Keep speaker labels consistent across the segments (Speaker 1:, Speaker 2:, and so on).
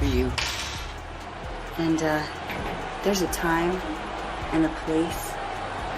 Speaker 1: for you. And there's a time and a place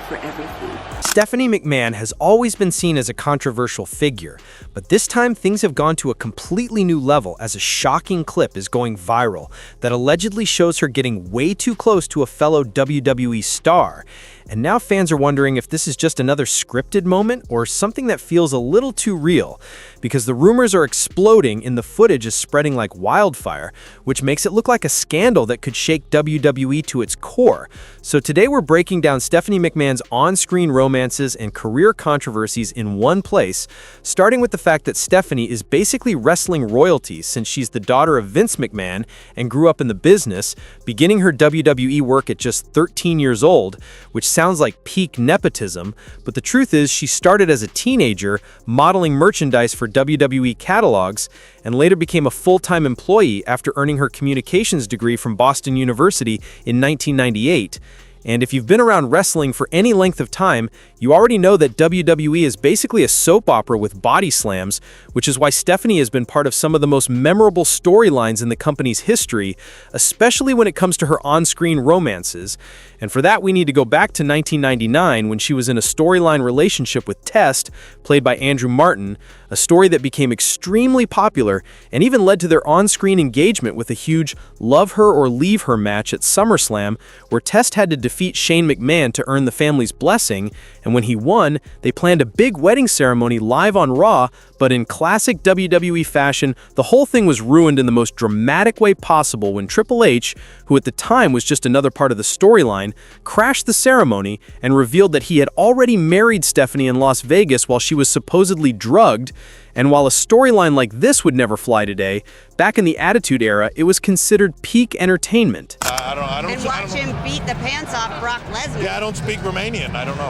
Speaker 1: for everything.
Speaker 2: Stephanie McMahon has always been seen as a controversial figure, but this time things have gone to a completely new level as a shocking clip is going viral that allegedly shows her getting way too close to a fellow WWE star. And now fans are wondering if this is just another scripted moment or something that feels a little too real, because the rumors are exploding and the footage is spreading like wildfire, which makes it look like a scandal that could shake WWE to its core. So today we're breaking down Stephanie McMahon's on-screen romances and career controversies in one place, starting with the fact that Stephanie is basically wrestling royalty since she's the daughter of Vince McMahon and grew up in the business, beginning her WWE work at just 13 years old, which sounds like peak nepotism, but the truth is she started as a teenager modeling merchandise for WWE catalogs and later became a full-time employee after earning her communications degree from Boston University in 1998. And if you've been around wrestling for any length of time, you already know that WWE is basically a soap opera with body slams, which is why Stephanie has been part of some of the most memorable storylines in the company's history, especially when it comes to her on-screen romances. And for that, we need to go back to 1999 when she was in a storyline relationship with Test, played by Andrew Martin, a story that became extremely popular and even led to their on-screen engagement with a huge Love Her or Leave Her match at SummerSlam, where Test had to defeat Shane McMahon to earn the family's blessing, and when he won, they planned a big wedding ceremony live on Raw, but in classic WWE fashion, the whole thing was ruined in the most dramatic way possible when Triple H, who at the time was just another part of the storyline, crashed the ceremony and revealed that he had already married Stephanie in Las Vegas while she was supposedly drugged. And while a storyline like this would never fly today, back in the Attitude Era, it was considered peak entertainment.
Speaker 3: I don't.
Speaker 4: And watch him beat the pants off Brock Lesnar.
Speaker 3: Yeah, I don't speak Romanian. I don't know.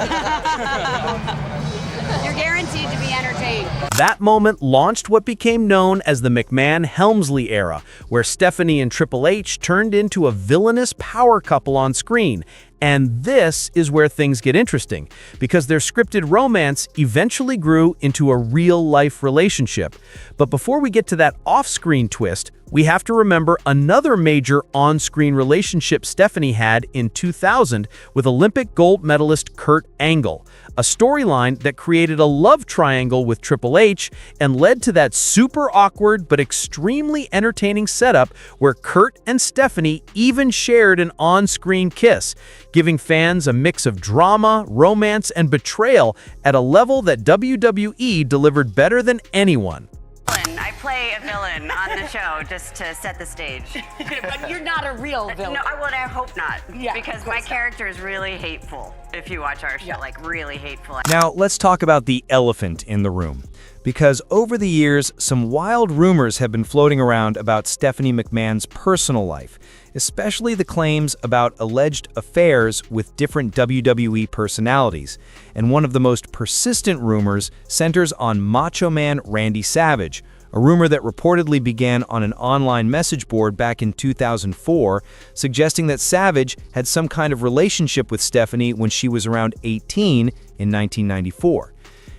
Speaker 4: You're guaranteed to be entertained.
Speaker 5: That moment launched what became known as the McMahon-Helmsley era, where Stephanie and Triple H turned into a villainous power couple on screen. And this is where things get interesting, because their scripted romance eventually grew into a real-life relationship. But before we get to that off-screen twist, we have to remember another major on-screen relationship Stephanie had in 2000 with Olympic gold medalist Kurt Angle, a storyline that created a love triangle with Triple H and led to that super awkward but extremely entertaining setup where Kurt and Stephanie even shared an on-screen kiss, giving fans a mix of drama, romance, and betrayal at a level that WWE delivered better than anyone.
Speaker 6: I play a villain on the show just to set the stage.
Speaker 7: But you're not a real villain.
Speaker 6: No, I hope not.
Speaker 7: Yeah,
Speaker 6: because my character is really hateful. If you watch our show, like really hateful.
Speaker 5: Now, let's talk about the elephant in the room. Because over the years, some wild rumors have been floating around about Stephanie McMahon's personal life, especially the claims about alleged affairs with different WWE personalities. And one of the most persistent rumors centers on Macho Man Randy Savage, a rumor that reportedly began on an online message board back in 2004, suggesting that Savage had some kind of relationship with Stephanie when she was around 18 in 1994.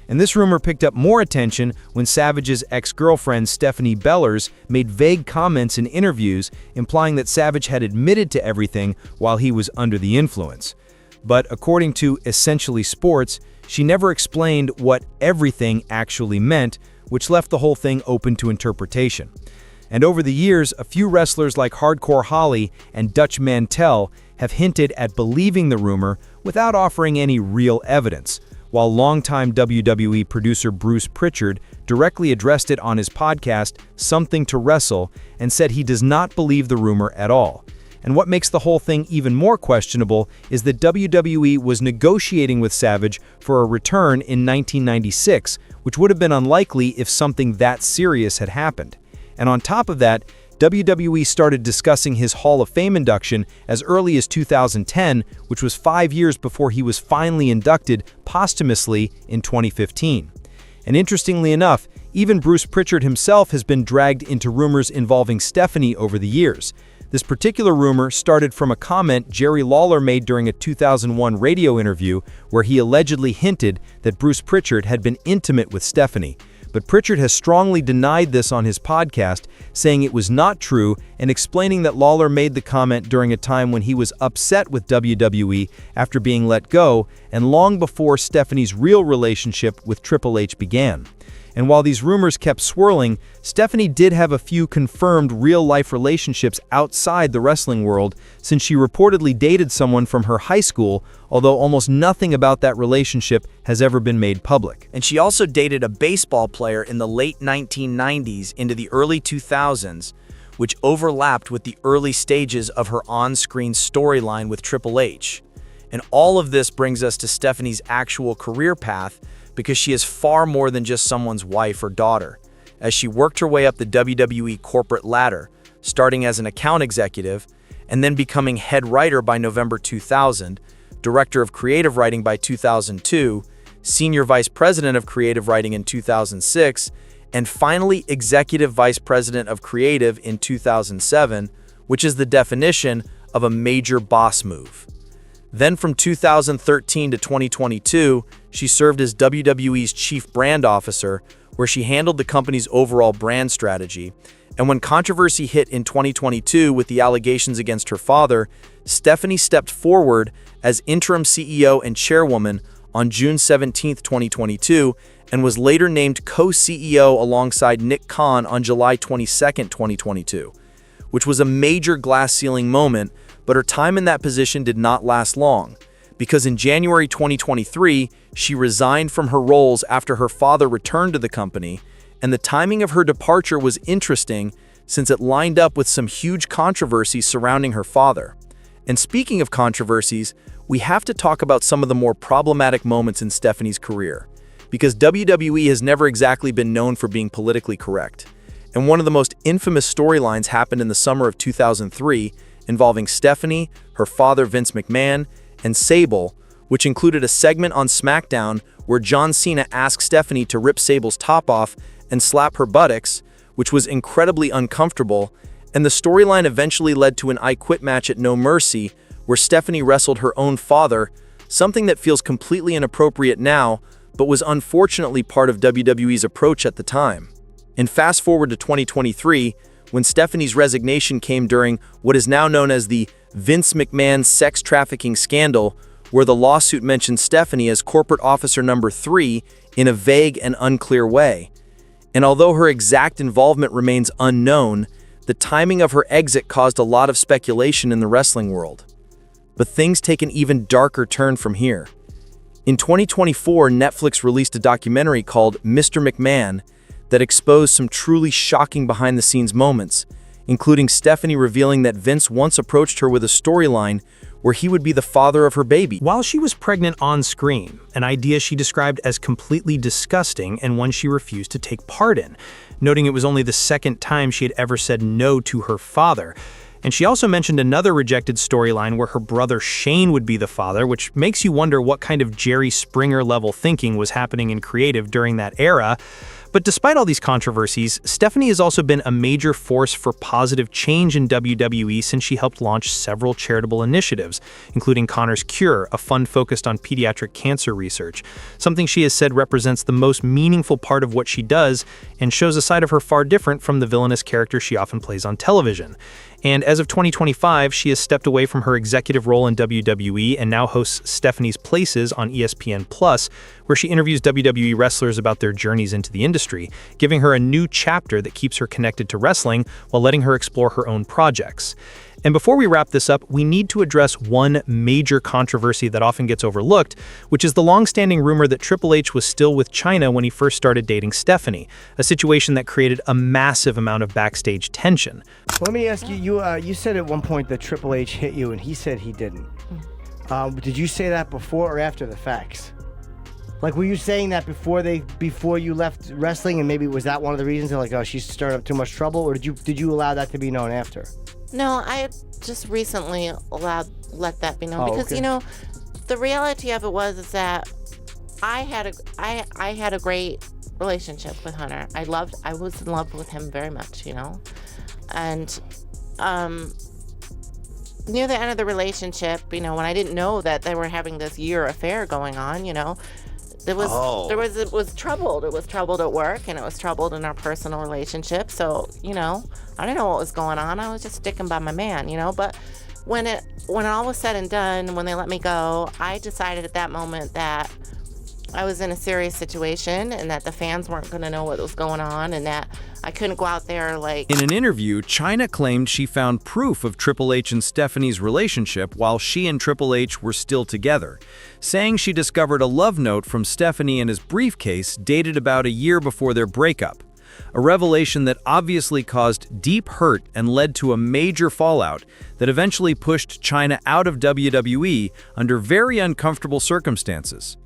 Speaker 5: And this rumor picked up more attention when Savage's ex-girlfriend Stephanie Bellers made vague comments in interviews implying that Savage had admitted to everything while he was under the influence. But according to Essentially Sports, she never explained what everything actually meant, which left the whole thing open to interpretation. And over the years, a few wrestlers like Hardcore Holly and Dutch Mantel have hinted at believing the rumor without offering any real evidence, while longtime WWE producer Bruce Pritchard directly addressed it on his podcast, Something to Wrestle, and said he does not believe the rumor at all. And what makes the whole thing even more questionable is that WWE was negotiating with Savage for a return in 1996, which would have been unlikely if something that serious had happened. And on top of that, WWE started discussing his Hall of Fame induction as early as 2010, which was 5 years before he was finally inducted posthumously in 2015. And interestingly enough, even Bruce Pritchard himself has been dragged into rumors involving Stephanie over the years. This particular rumor started from a comment Jerry Lawler made during a 2001 radio interview where he allegedly hinted that Bruce Pritchard had been intimate with Stephanie. But Pritchard has strongly denied this on his podcast, saying it was not true and explaining that Lawler made the comment during a time when he was upset with WWE after being let go and long before Stephanie's real relationship with Triple H began. And while these rumors kept swirling, Stephanie did have a few confirmed real-life relationships outside the wrestling world, since she reportedly dated someone from her high school, although almost nothing about that relationship has ever been made public.
Speaker 2: And she also dated a baseball player in the late 1990s into the early 2000s, which overlapped with the early stages of her on-screen storyline with Triple H. And all of this brings us to Stephanie's actual career path, because she is far more than just someone's wife or daughter, as she worked her way up the WWE corporate ladder, starting as an account executive, and then becoming head writer by November 2000, director of creative writing by 2002, senior vice president of creative writing in 2006, and finally executive vice president of creative in 2007, which is the definition of a major boss move. Then from 2013 to 2022, she served as WWE's chief brand officer, where she handled the company's overall brand strategy. And when controversy hit in 2022 with the allegations against her father, Stephanie stepped forward as interim CEO and chairwoman on June 17, 2022, and was later named co-CEO alongside Nick Khan on July 22, 2022, which was a major glass ceiling moment. But her time in that position did not last long, because in January 2023, she resigned from her roles after her father returned to the company, and the timing of her departure was interesting since it lined up with some huge controversies surrounding her father. And speaking of controversies, we have to talk about some of the more problematic moments in Stephanie's career, because WWE has never exactly been known for being politically correct. And one of the most infamous storylines happened in the summer of 2003, involving Stephanie, her father Vince McMahon, and Sable, which included a segment on SmackDown where John Cena asked Stephanie to rip Sable's top off and slap her buttocks, which was incredibly uncomfortable, and the storyline eventually led to an I Quit match at No Mercy, where Stephanie wrestled her own father, something that feels completely inappropriate now, but was unfortunately part of WWE's approach at the time. And fast forward to 2023, when Stephanie's resignation came during what is now known as the Vince McMahon sex trafficking scandal, where the lawsuit mentions Stephanie as corporate officer number 3 in a vague and unclear way. And although her exact involvement remains unknown, the timing of her exit caused a lot of speculation in the wrestling world. But things take an even darker turn from here. In 2024, Netflix released a documentary called Mr. McMahon that exposed some truly shocking behind-the-scenes moments, including Stephanie revealing that Vince once approached her with a storyline where he would be the father of her baby.
Speaker 5: While she was pregnant on screen, an idea she described as completely disgusting and one she refused to take part in, noting it was only the second time she had ever said no to her father. And she also mentioned another rejected storyline where her brother Shane would be the father, which makes you wonder what kind of Jerry Springer-level thinking was happening in creative during that era. But despite all these controversies, Stephanie has also been a major force for positive change in WWE since she helped launch several charitable initiatives, including Connor's Cure, a fund focused on pediatric cancer research, something she has said represents the most meaningful part of what she does and shows a side of her far different from the villainous character she often plays on television. And as of 2025, she has stepped away from her executive role in WWE and now hosts Stephanie's Places on ESPN+, where she interviews WWE wrestlers about their journeys into the industry, giving her a new chapter that keeps her connected to wrestling while letting her explore her own projects. And before we wrap this up, we need to address one major controversy that often gets overlooked, which is the long-standing rumor that Triple H was still with Chyna when he first started dating Stephanie, a situation that created a massive amount of backstage tension.
Speaker 8: Well, let me ask you, you said at one point that Triple H hit you, and he said he didn't. Did you say that before or after the facts? Like, were you saying that before you left wrestling, and maybe was that one of the reasons? Like, oh, she's stirring up too much trouble, or did you allow that to be known after?
Speaker 9: No, I just recently let that be known because
Speaker 8: okay.
Speaker 9: you know, the reality of it is that I had a great relationship with Hunter. I was in love with him very much, you know, and near the end of the relationship, you know, when I didn't know that they were having this year affair going on, you know, it was troubled. It was troubled at work, and it was troubled in our personal relationship. So, I didn't know what was going on. I was just sticking by my man, But when all was said and done, when they let me go, I decided at that moment that I was in a serious situation and that the fans weren't going to know what was going on, and that I couldn't go out there like...
Speaker 5: In an interview, Chyna claimed she found proof of Triple H and Stephanie's relationship while she and Triple H were still together, saying she discovered a love note from Stephanie in his briefcase dated about a year before their breakup. A revelation that obviously caused deep hurt and led to a major fallout that eventually pushed Chyna out of WWE under very uncomfortable circumstances.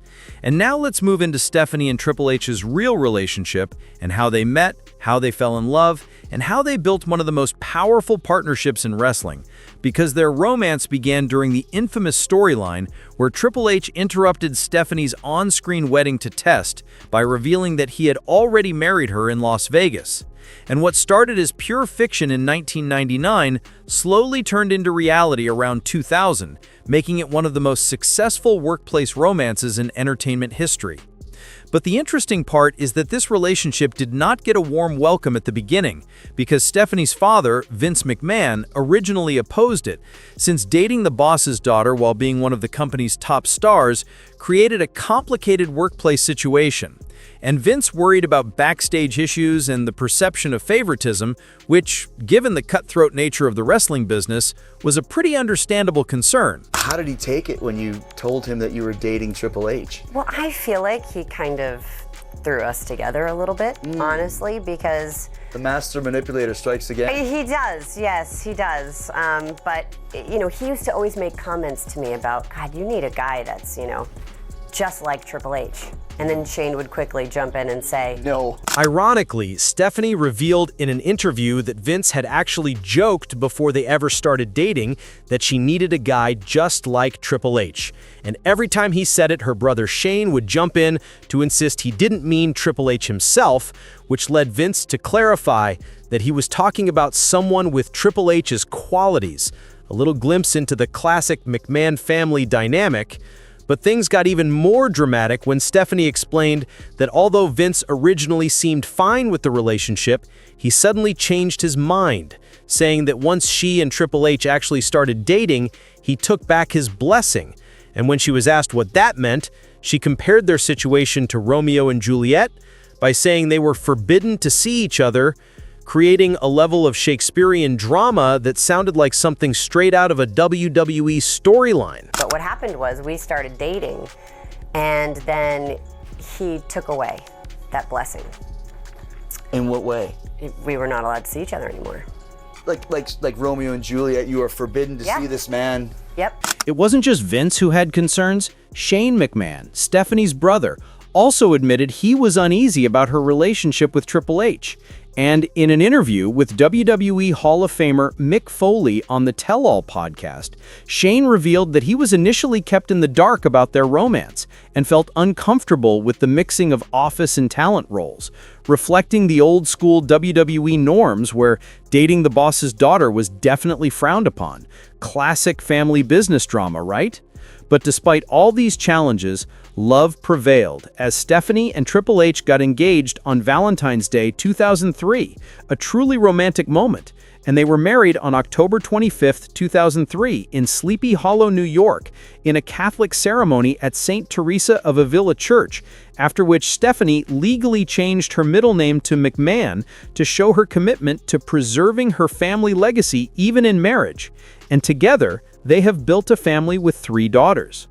Speaker 5: And now let's move into Stephanie and Triple H's real relationship and how they met, how they fell in love, and how they built one of the most powerful partnerships in wrestling, because their romance began during the infamous storyline where Triple H interrupted Stephanie's on-screen wedding to Test by revealing that he had already married her in Las Vegas. And what started as pure fiction in 1999 slowly turned into reality around 2000, making it one of the most successful workplace romances in entertainment history. But the interesting part is that this relationship did not get a warm welcome at the beginning, because Stephanie's father, Vince McMahon, originally opposed it, since dating the boss's daughter while being one of the company's top stars created a complicated workplace situation. And Vince worried about backstage issues and the perception of favoritism, which, given the cutthroat nature of the wrestling business, was a pretty understandable concern.
Speaker 10: How did he take it when you told him that you were dating Triple H?
Speaker 11: Well, I feel like he kind of threw us together a little bit, honestly, because...
Speaker 10: The master manipulator strikes again.
Speaker 11: He does, yes, he does. But, he used to always make comments to me about, God, you need a guy that's, just like Triple H. And then Shane would quickly jump in and say,
Speaker 10: no.
Speaker 2: Ironically, Stephanie revealed in an interview that Vince had actually joked before they ever started dating that she needed a guy just like Triple H. And every time he said it, her brother Shane would jump in to insist he didn't mean Triple H himself, which led Vince to clarify that he was talking about someone with Triple H's qualities. A little glimpse into the classic McMahon family dynamic. But things got even more dramatic when Stephanie explained that although Vince originally seemed fine with the relationship, he suddenly changed his mind, saying that once she and Triple H actually started dating, he took back his blessing. And when she was asked what that meant, she compared their situation to Romeo and Juliet by saying they were forbidden to see each other, creating a level of Shakespearean drama that sounded like something straight out of a WWE storyline.
Speaker 11: But what happened was we started dating, and then he took away that blessing.
Speaker 10: In what way?
Speaker 11: We were not allowed to see each other anymore.
Speaker 10: Like Romeo and Juliet, you are forbidden to see this man.
Speaker 11: Yep.
Speaker 2: It wasn't just Vince who had concerns. Shane McMahon, Stephanie's brother, also admitted he was uneasy about her relationship with Triple H. And in an interview with WWE Hall of Famer Mick Foley on the Tell All podcast, Shane revealed that he was initially kept in the dark about their romance and felt uncomfortable with the mixing of office and talent roles, reflecting the old-school WWE norms where dating the boss's daughter was definitely frowned upon. Classic family business drama, right? But despite all these challenges, love prevailed as Stephanie and Triple H got engaged on Valentine's Day 2003, a truly romantic moment, and they were married on October 25, 2003 in Sleepy Hollow, New York, in a Catholic ceremony at St. Teresa of Avila Church, after which Stephanie legally changed her middle name to McMahon to show her commitment to preserving her family legacy even in marriage. And together, they have built a family with 3 daughters.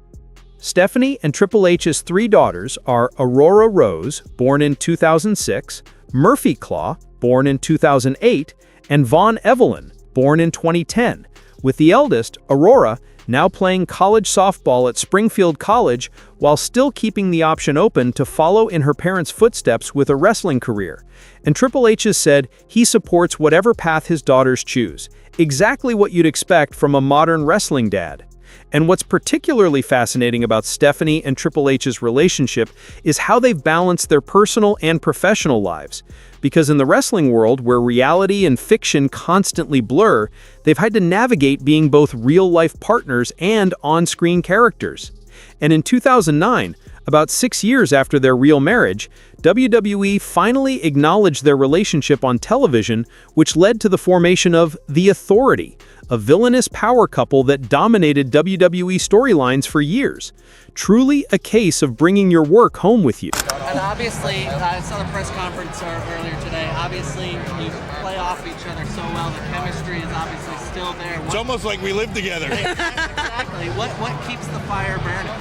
Speaker 2: Stephanie and Triple H's 3 daughters are Aurora Rose, born in 2006, Murphy Claw, born in 2008, and Vaughn Evelyn, born in 2010, with the eldest, Aurora, now playing college softball at Springfield College while still keeping the option open to follow in her parents' footsteps with a wrestling career. And Triple H has said he supports whatever path his daughters choose, exactly what you'd expect from a modern wrestling dad. And what's particularly fascinating about Stephanie and Triple H's relationship is how they've balanced their personal and professional lives. Because in the wrestling world, where reality and fiction constantly blur, they've had to navigate being both real-life partners and on-screen characters. And in 2009, about 6 years after their real marriage, WWE finally acknowledged their relationship on television, which led to the formation of The Authority, a villainous power couple that dominated WWE storylines for years. Truly a case of bringing your work home with you.
Speaker 12: And obviously, I saw the press conference earlier today. Obviously, you play off each other so well. The chemistry is obviously still there.
Speaker 3: It's almost like we live together.
Speaker 12: Exactly. What keeps the fire burning?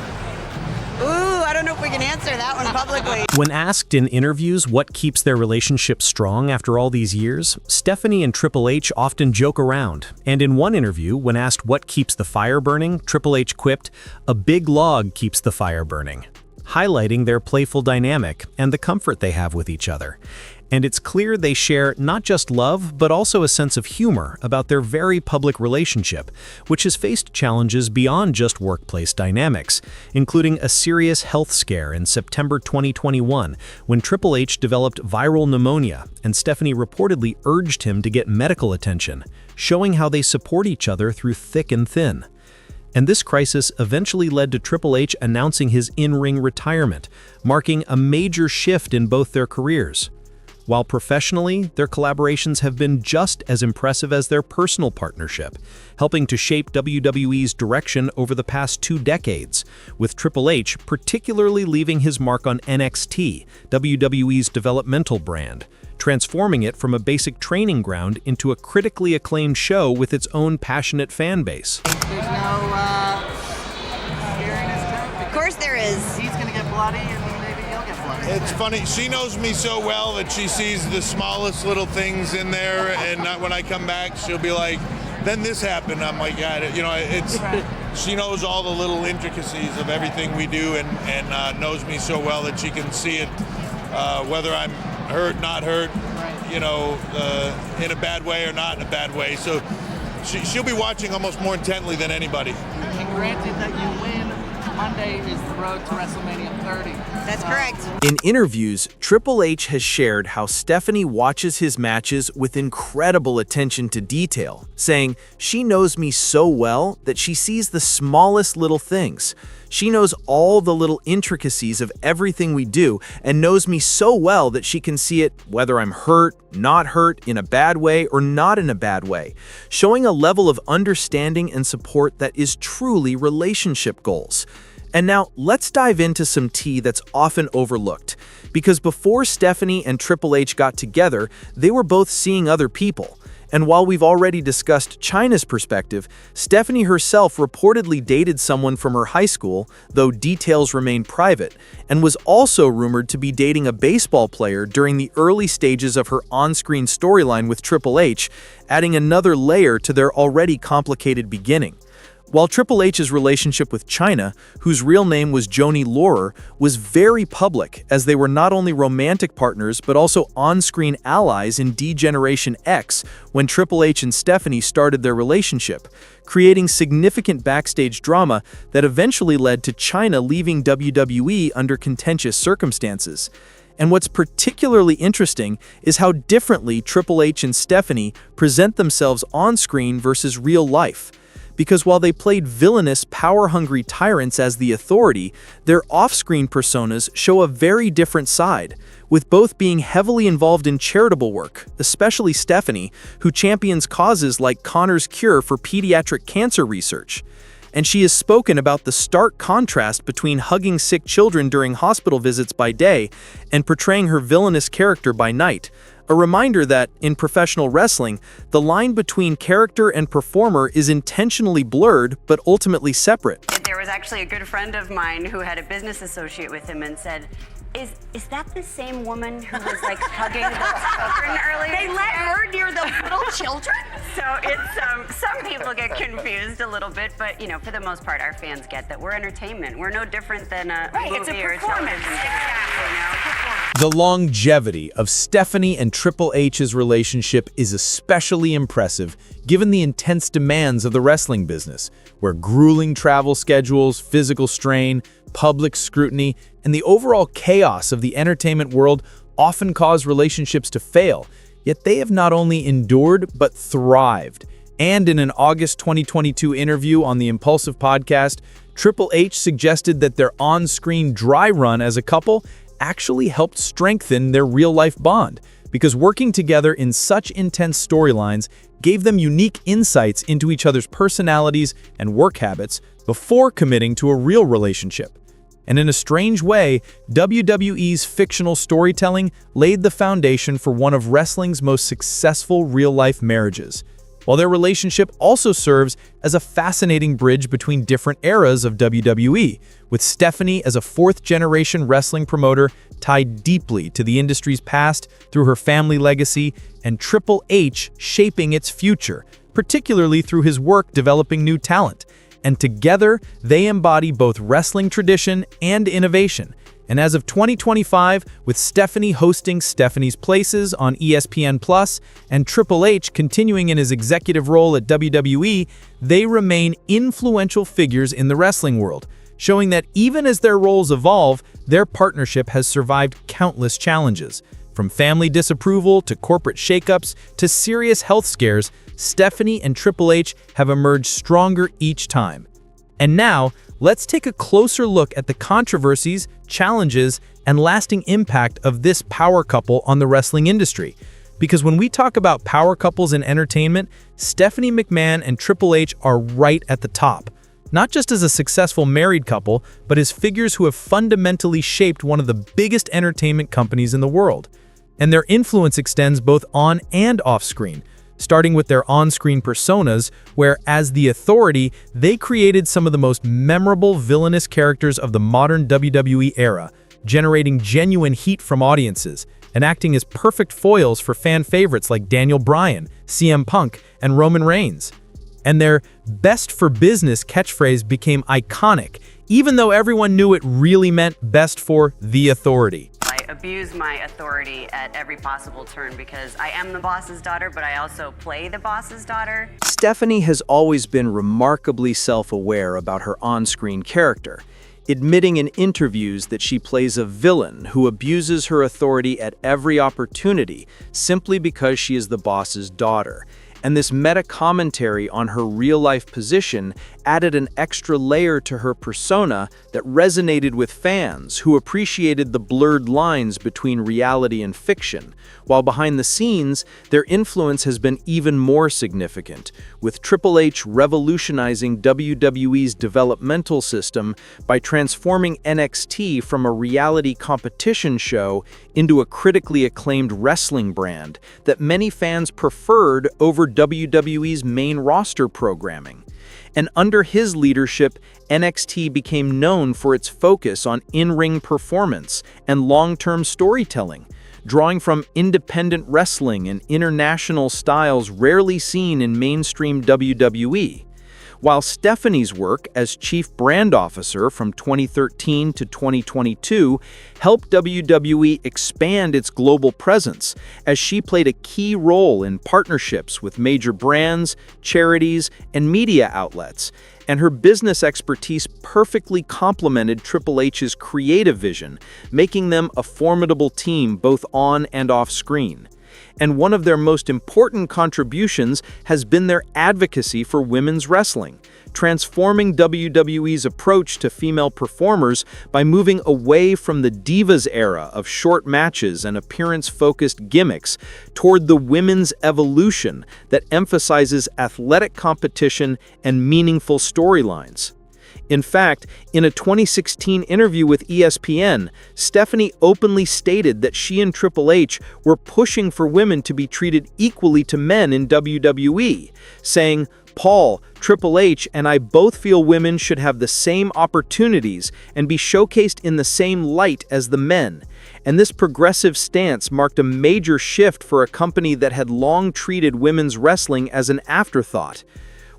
Speaker 4: Ooh, I don't know if we can answer that one publicly.
Speaker 2: When asked in interviews what keeps their relationship strong after all these years, Stephanie and Triple H often joke around. And in one interview, when asked what keeps the fire burning, Triple H quipped, "A big log keeps the fire burning," highlighting their playful dynamic and the comfort they have with each other. And it's clear they share not just love, but also a sense of humor about their very public relationship, which has faced challenges beyond just workplace dynamics, including a serious health scare in September 2021 when Triple H developed viral pneumonia and Stephanie reportedly urged him to get medical attention, showing how they support each other through thick and thin. And this crisis eventually led to Triple H announcing his in-ring retirement, marking a major shift in both their careers. While professionally, their collaborations have been just as impressive as their personal partnership, helping to shape WWE's direction over the past 2 decades, with Triple H particularly leaving his mark on NXT, WWE's developmental brand, transforming it from a basic training ground into a critically acclaimed show with its own passionate fan base.
Speaker 12: There's no fear in his tone.
Speaker 4: Of course there is.
Speaker 12: He's gonna get bloody, and maybe he'll get bloody.
Speaker 3: It's funny. She knows me so well that she sees the smallest little things in there, and when I come back, she'll be like, "Then this happened." I'm like, "Yeah, it's." She knows all the little intricacies of everything we do, and knows me so well that she can see it, whether I'm hurt, not hurt, in a bad way or not in a bad way. So she'll be watching almost more intently than anybody.
Speaker 12: And granted that you win, Monday is the road to WrestleMania 30.
Speaker 4: That's correct.
Speaker 2: In interviews, Triple H has shared how Stephanie watches his matches with incredible attention to detail, saying, "She knows me so well that she sees the smallest little things. She knows all the little intricacies of everything we do and knows me so well that she can see it whether I'm hurt, not hurt, in a bad way or not in a bad way," showing a level of understanding and support that is truly relationship goals. And now let's dive into some tea that's often overlooked, because before Stephanie and Triple H got together, they were both seeing other people. And while we've already discussed Chyna's perspective, Stephanie herself reportedly dated someone from her high school, though details remain private, and was also rumored to be dating a baseball player during the early stages of her on-screen storyline with Triple H, adding another layer to their already complicated beginning. While Triple H's relationship with Chyna, whose real name was Joni Laurer, was very public, as they were not only romantic partners but also on-screen allies in D-Generation X when Triple H and Stephanie started their relationship, creating significant backstage drama that eventually led to Chyna leaving WWE under contentious circumstances. And what's particularly interesting is how differently Triple H and Stephanie present themselves on-screen versus real life. Because while they played villainous, power-hungry tyrants as the Authority, their off-screen personas show a very different side, with both being heavily involved in charitable work, especially Stephanie, who champions causes like Connor's cure for pediatric cancer research. And she has spoken about the stark contrast between hugging sick children during hospital visits by day and portraying her villainous character by night. A reminder that, in professional wrestling, the line between character and performer is intentionally blurred but ultimately separate.
Speaker 6: There was actually a good friend of mine who had a business associate with him and said, Is that the same woman who was like hugging the children earlier?
Speaker 7: They let her near the little children?
Speaker 6: So it's, some people get confused a little bit, but for the most part, our fans get that we're entertainment. We're no different than a movie
Speaker 7: it's a
Speaker 6: or
Speaker 7: performance.
Speaker 6: television. Exactly.
Speaker 5: The longevity of Stephanie and Triple H's relationship is especially impressive given the intense demands of the wrestling business, where grueling travel schedules, physical strain, public scrutiny, and the overall chaos of the entertainment world often cause relationships to fail. Yet they have not only endured but thrived. And in an August 2022 interview on the Impulsive podcast, Triple H suggested that their on-screen dry run as a couple actually helped strengthen their real-life bond, because working together in such intense storylines gave them unique insights into each other's personalities and work habits before committing to a real relationship. And in a strange way, WWE's fictional storytelling laid the foundation for one of wrestling's most successful real-life marriages, while their relationship also serves as a fascinating bridge between different eras of WWE, with Stephanie as a fourth-generation wrestling promoter tied deeply to the industry's past through her family legacy, and Triple H shaping its future, particularly through his work developing new talent. And together, they embody both wrestling tradition and innovation. And as of 2025, with Stephanie hosting Stephanie's Places on ESPN+, and Triple H continuing in his executive role at WWE, they remain influential figures in the wrestling world, showing that even as their roles evolve, their partnership has survived countless challenges. From family disapproval to corporate shakeups to serious health scares, Stephanie and Triple H have emerged stronger each time. And now, let's take a closer look at the controversies, challenges, and lasting impact of this power couple on the wrestling industry. Because when we talk about power couples in entertainment, Stephanie McMahon and Triple H are right at the top. Not just as a successful married couple, but as figures who have fundamentally shaped one of the biggest entertainment companies in the world. And their influence extends both on and off screen, starting with their on-screen personas, where, as the Authority, they created some of the most memorable villainous characters of the modern WWE era, generating genuine heat from audiences, and acting as perfect foils for fan favorites like Daniel Bryan, CM Punk, and Roman Reigns. And their "best for business" catchphrase became iconic, even though everyone knew it really meant best for the Authority.
Speaker 6: I abuse my authority at every possible turn because I am the boss's daughter, but I also play the boss's daughter.
Speaker 2: Stephanie has always been remarkably self-aware about her on-screen character, admitting in interviews that she plays a villain who abuses her authority at every opportunity simply because she is the boss's daughter. And this meta-commentary on her real-life position added an extra layer to her persona that resonated with fans who appreciated the blurred lines between reality and fiction, while behind the scenes, their influence has been even more significant, with Triple H revolutionizing WWE's developmental system by transforming NXT from a reality competition show into a critically acclaimed wrestling brand that many fans preferred over WWE's main roster programming. And under his leadership, NXT became known for its focus on in-ring performance and long-term storytelling, drawing from independent wrestling and international styles rarely seen in mainstream WWE. While Stephanie's work as Chief Brand Officer from 2013 to 2022 helped WWE expand its global presence, as she played a key role in partnerships with major brands, charities, and media outlets, and her business expertise perfectly complemented Triple H's creative vision, making them a formidable team both on and off screen. And one of their most important contributions has been their advocacy for women's wrestling, transforming WWE's approach to female performers by moving away from the Divas era of short matches and appearance-focused gimmicks toward the women's evolution that emphasizes athletic competition and meaningful storylines. In fact, in a 2016 interview with ESPN, Stephanie openly stated that she and Triple H were pushing for women to be treated equally to men in WWE, saying, "Paul, Triple H, and I both feel women should have the same opportunities and be showcased in the same light as the men." And this progressive stance marked a major shift for a company that had long treated women's wrestling as an afterthought.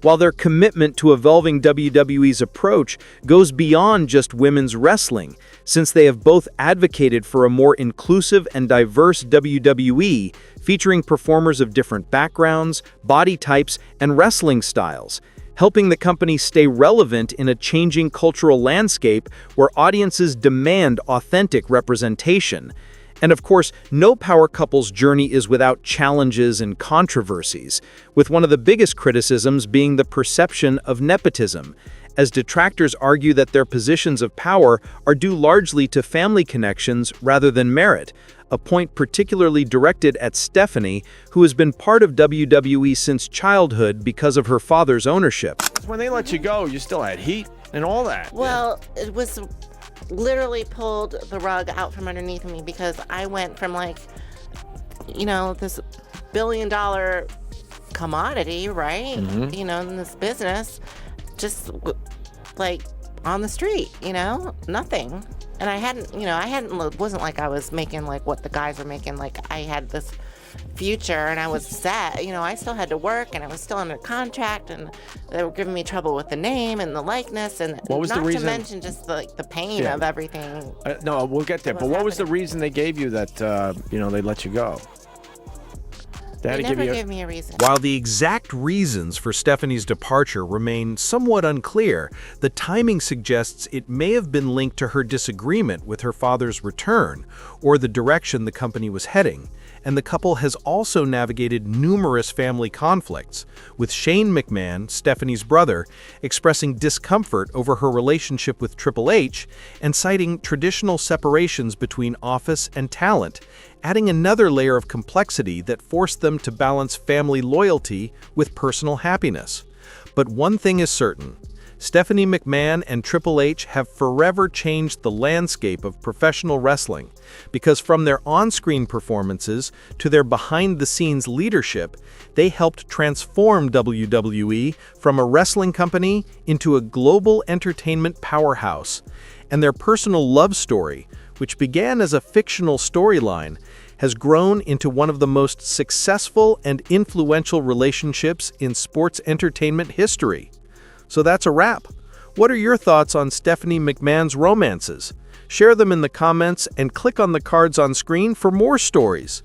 Speaker 2: While their commitment to evolving WWE's approach goes beyond just women's wrestling, since they have both advocated for a more inclusive and diverse WWE, featuring performers of different backgrounds, body types, and wrestling styles, helping the company stay relevant in a changing cultural landscape where audiences demand authentic representation. And of course, no power couple's journey is without challenges and controversies, with one of the biggest criticisms being the perception of nepotism, as detractors argue that their positions of power are due largely to family connections rather than merit, a point particularly directed at Stephanie, who has been part of WWE since childhood because of her father's ownership.
Speaker 13: When they let you go, you still had heat and all that.
Speaker 9: Well, it was literally pulled the rug out from underneath me because I went from like, you know, this billion-dollar commodity, right?
Speaker 13: Mhm.
Speaker 9: You know, in this business, just like on the street, you know, nothing. And wasn't like I was making like what the guys were making. Like I had this future and I was set. You know, I still had to work and I was still under contract and they were giving me trouble with the name and the likeness and
Speaker 13: What was the
Speaker 9: not
Speaker 13: reason?
Speaker 9: to mention just the pain
Speaker 13: Yeah.
Speaker 9: of everything.
Speaker 13: No, we'll get there. But what was the reason they gave you that, they let you go?
Speaker 9: They never gave me a reason.
Speaker 2: While the exact reasons for Stephanie's departure remain somewhat unclear, the timing suggests it may have been linked to her disagreement with her father's return or the direction the company was heading. And the couple has also navigated numerous family conflicts, with Shane McMahon, Stephanie's brother, expressing discomfort over her relationship with Triple H and citing traditional separations between office and talent, adding another layer of complexity that forced them to balance family loyalty with personal happiness. But one thing is certain: Stephanie McMahon and Triple H have forever changed the landscape of professional wrestling, because from their on-screen performances to their behind-the-scenes leadership, they helped transform WWE from a wrestling company into a global entertainment powerhouse. And their personal love story, which began as a fictional storyline, has grown into one of the most successful and influential relationships in sports entertainment history. So that's a wrap. What are your thoughts on Stephanie McMahon's romances? Share them in the comments and click on the cards on screen for more stories.